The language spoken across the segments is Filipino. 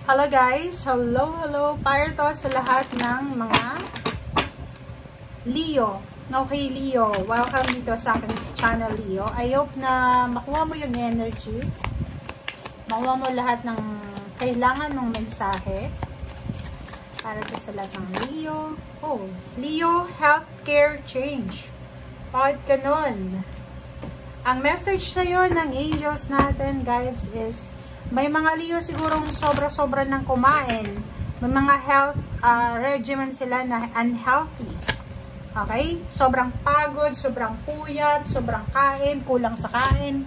Hello guys! Hello! Para to sa lahat ng mga Leo. Okay Leo, welcome dito sa aking channel Leo. I hope na makuha mo yung energy. Makuha mo lahat ng kailangan mong mensahe. Para to sa lahat ng Leo. Oh, Leo, healthcare change. Bakit ganun? Ang message sa'yo ng angels natin guys is may mga Leo sigurong sobra-sobra ng kumain. May mga health regimen sila na unhealthy. Okay? Sobrang pagod, sobrang puyat, sobrang kain, kulang sa kain.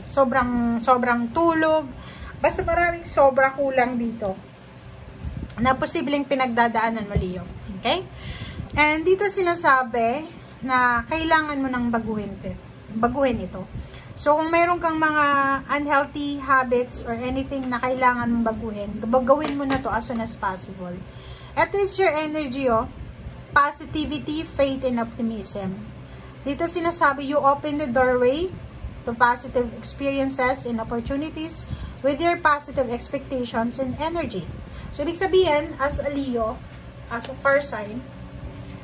Sobrang tulog. Basta maraming sobra kulang dito. Na posibleng pinagdadaanan mo, Leo. Okay? And dito sinasabi na kailangan mo nang baguhin ito. So, kung mayroon kang mga unhealthy habits or anything na kailangan mong gawin mo na to as soon as possible. Ito is your energy, oh. Positivity, faith, and optimism. Dito sinasabi, you open the doorway to positive experiences and opportunities with your positive expectations and energy. So, ibig sabihin, as a Leo, as a fire sign,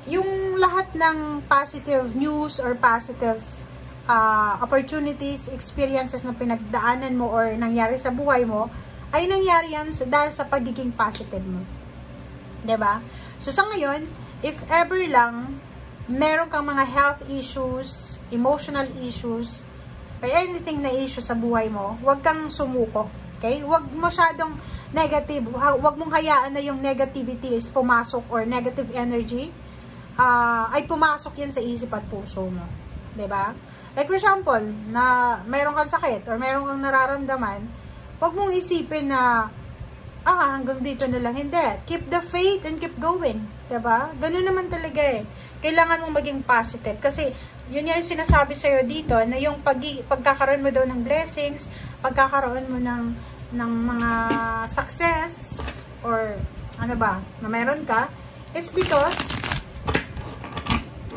yung lahat ng positive news or positive opportunities, experiences na pinagdaanan mo or nangyari sa buhay mo, ay nangyari yan dahil sa pagiging positive mo. 'Di ba? So sa ngayon, if ever lang meron kang mga health issues, emotional issues, or anything na issue sa buhay mo, huwag kang sumuko. Okay? Huwag masyadong negative. Huwag mong hayaan na yung negativity is pumasok or negative energy ay pumasok yan sa isip at puso mo. 'Di ba? Like for example, na mayroon kang sakit or mayroon kang nararamdaman, huwag mong isipin na, hanggang dito na lang. Hindi. Keep the faith and keep going. Diba? Ganun naman talaga eh. Kailangan mong maging positive. Kasi, yun yung sinasabi sa'yo dito, na yung pagkakaroon mo daw ng blessings, pagkakaroon mo ng mga success, or ano ba, na meron ka, it's because,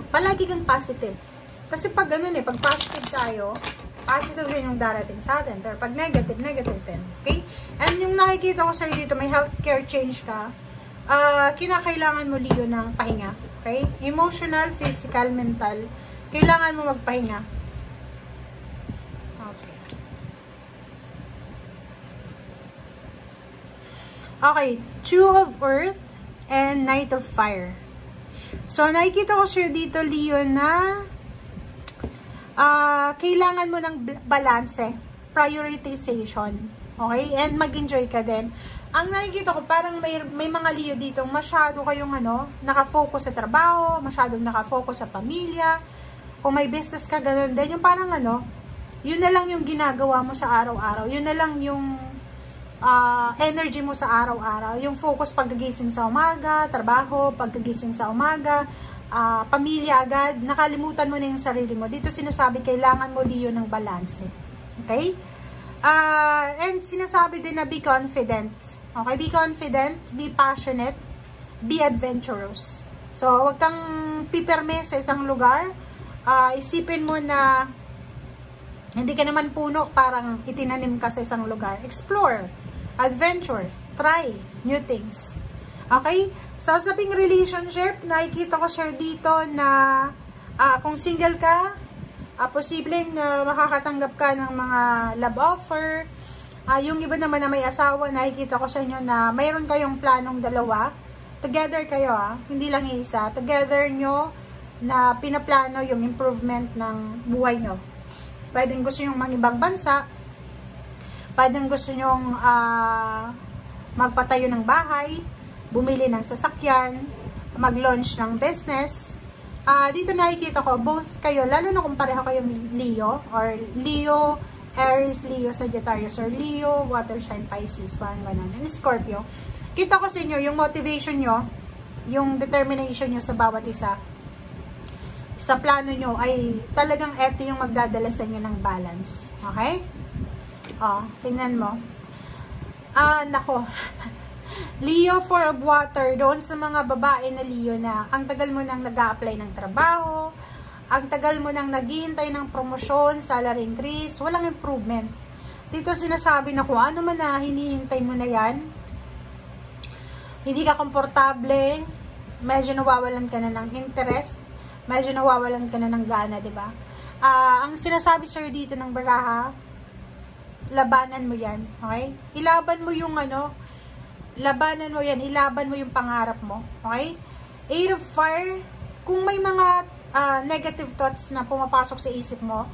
palagi kang positive. Kasi pag ganun pag positive tayo, positive din yung darating sa atin. Pero pag negative din. Okay? And yung nakikita ko sa'yo dito, may healthcare change ka, kinakailangan mo, Leo, ng pahinga. Okay? Emotional, physical, mental, kailangan mo magpahinga. Okay. Okay. Two of Earth and Knight of Fire. So, nakikita ko sa'yo dito, Leo, na kailangan mo ng balance, prioritization, okay? And mag-enjoy ka din. Ang nakikita ko, parang may mga Leo dito, masyado kayong nakafocus sa trabaho, masyadong nakafocus sa pamilya, kung may business ka, ganun din, yung parang yun na lang yung ginagawa mo sa araw-araw, yun na lang yung energy mo sa araw-araw, yung focus pagkagising sa umaga, trabaho, pagkagising sa umaga, pamilya agad, nakalimutan mo na yung sarili mo. Dito sinasabi, kailangan mo, Leo, ng balance. Okay? And sinasabi din na be confident. Okay? Be confident, be passionate, be adventurous. So, huwag kang pipirme sa isang lugar. Isipin mo na hindi ka naman puno, parang itinanim ka sa isang lugar. Explore, adventure, try new things. Okay? Sa usaping relationship, nakikita ko siya dito na kung single ka, posibleng makakatanggap ka ng mga love offer. Yung iba naman na may asawa, nakikita ko sa inyo na mayroon kayong planong dalawa. Together kayo, hindi lang isa. Together nyo na pinaplano yung improvement ng buhay nyo. Pwedeng gusto nyo mang-ibang bansa, pwedeng gusto nyo magpatayo ng bahay, bumili ng sasakyan, mag-launch ng business. Dito nakikita ko, both kayo, lalo na kung pareho kayong Leo, or Leo, Aries, Leo, Sagittarius, or Leo, Water Sign, Pisces, parang ganun, and Scorpio. Kita ko sa inyo, yung motivation nyo, yung determination nyo sa bawat isa, sa plano nyo, ay talagang eto yung magdadala sa inyo ng balance. Okay? Tingnan mo. Nako. Leo, 4 of water, doon sa mga babae na Leo na ang tagal mo nang nag-a-apply ng trabaho, ang tagal mo nang naghihintay ng promosyon, salary increase, walang improvement. dito sinasabi na kung ano man na hinihintay mo na yan, hindi ka komportable, medyo nawawalan ka na ng interest, medyo nawawalan ka na ng gana, diba? Ang sinasabi sa'yo dito ng baraha, labanan mo yan, okay? Ilaban mo yung labanan mo yan, ilaban mo yung pangarap mo, okay? 8 of Fire, kung may mga negative thoughts na pumapasok sa isip mo,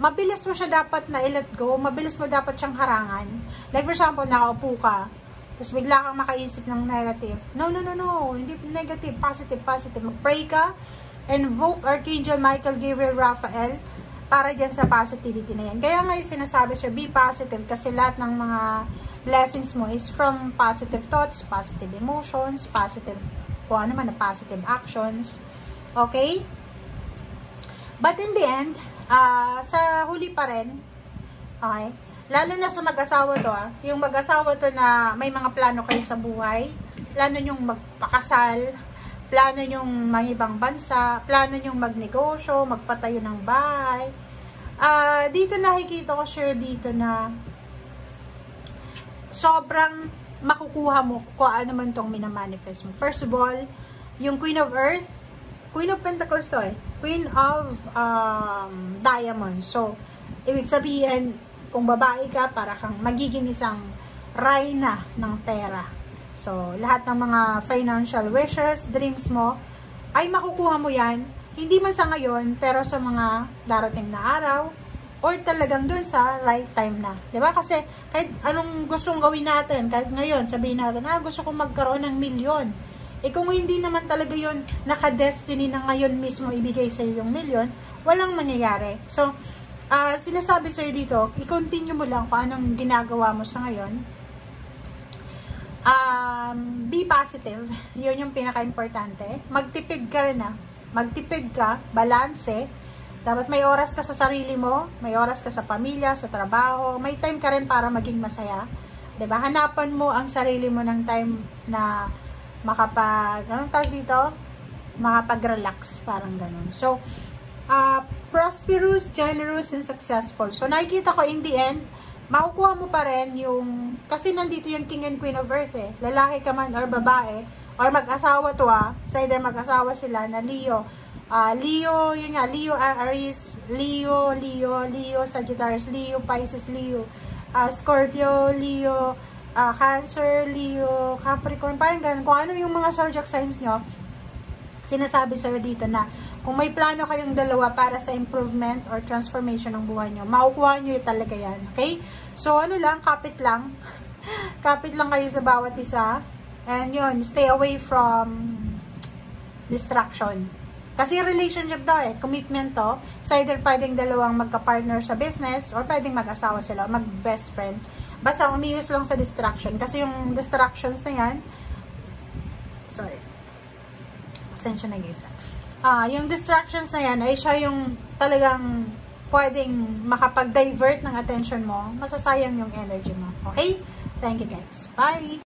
mabilis mo siya dapat na i-let go, mabilis mo dapat siyang harangan. Like for example, nakaupo ka, tapos bigla kang makaisip ng negative. No, hindi negative, positive. Mag-pray ka, invoke Archangel Michael, Gabriel, Raphael, para dyan sa positivity na yan. Kaya nga yung sinasabi sir, be positive, kasi lahat ng mga blessings mo is from positive thoughts, positive emotions, positive, kung ano man na positive actions. Okay? But in the end, sa huli pa rin, okay, lalo na sa mag-asawa to, yung mag-asawa to na may mga plano kayo sa buhay, plano nyong magpakasal, plano nyong mangibang bansa, plano nyong magnegosyo, magpatayo ng bahay. Dito nakikita ko sure dito na sobrang makukuha mo kung ano man tong minamanifest mo. First of all, yung Queen of Earth, Queen of Pentacles to Queen of Diamonds. So, ibig sabihin, kung babae ka, para kang magiging isang reyna ng pera. So, lahat ng mga financial wishes, dreams mo, ay makukuha mo yan, hindi man sa ngayon, pero sa mga darating na araw, or talagang dun sa right time na. Diba? Kasi, kahit anong gustong gawin natin, kahit ngayon, sabihin natin, gusto kong magkaroon ng milyon. Kung hindi naman talaga yun, naka-destiny na ngayon mismo ibigay sa iyo yung milyon, walang mangyayari. So, sinasabi sa'yo dito, i-continue mo lang kung anong ginagawa mo sa ngayon. Be positive. Yun yung pinaka-importante. Magtipid ka rin Magtipid ka, balanse. Dapat may oras ka sa sarili mo, may oras ka sa pamilya, sa trabaho, may time ka rin para maging masaya. Diba? Hanapan mo ang sarili mo ng time na makapag-relax, parang ganun. So, prosperous, generous, and successful. So, nakikita ko in the end, makukuha mo pa rin yung, kasi nandito yung King and Queen of Earth lalaki ka man or babae, or mag-asawa to it's either mag-asawa sila na Leo, Leo Aries, Leo Sagittarius, Leo Pisces, Leo Scorpio, Leo Cancer, Leo, Capricorn, parang ganun. Kung ano yung mga zodiac signs nyo, sinasabi sa'yo dito na kung may plano kayong dalawa para sa improvement or transformation ng buhay nyo, makukuha nyo talaga yan. Okay? So, kapit lang. Kapit lang kayo sa bawat isa. And yun, stay away from distraction. Kasi relationship daw commitment to. So, either pwedeng dalawang magka-partner sa business or pwedeng mag-asawa sila, mag-best friend. Basta umiwas lang sa distraction. Kasi yung distractions na yan, sorry. Pasensya na guys. Yung distractions na yan ay siya yung talagang pwedeng makapag-divert ng attention mo. Masasayang yung energy mo. Okay? Thank you guys. Bye!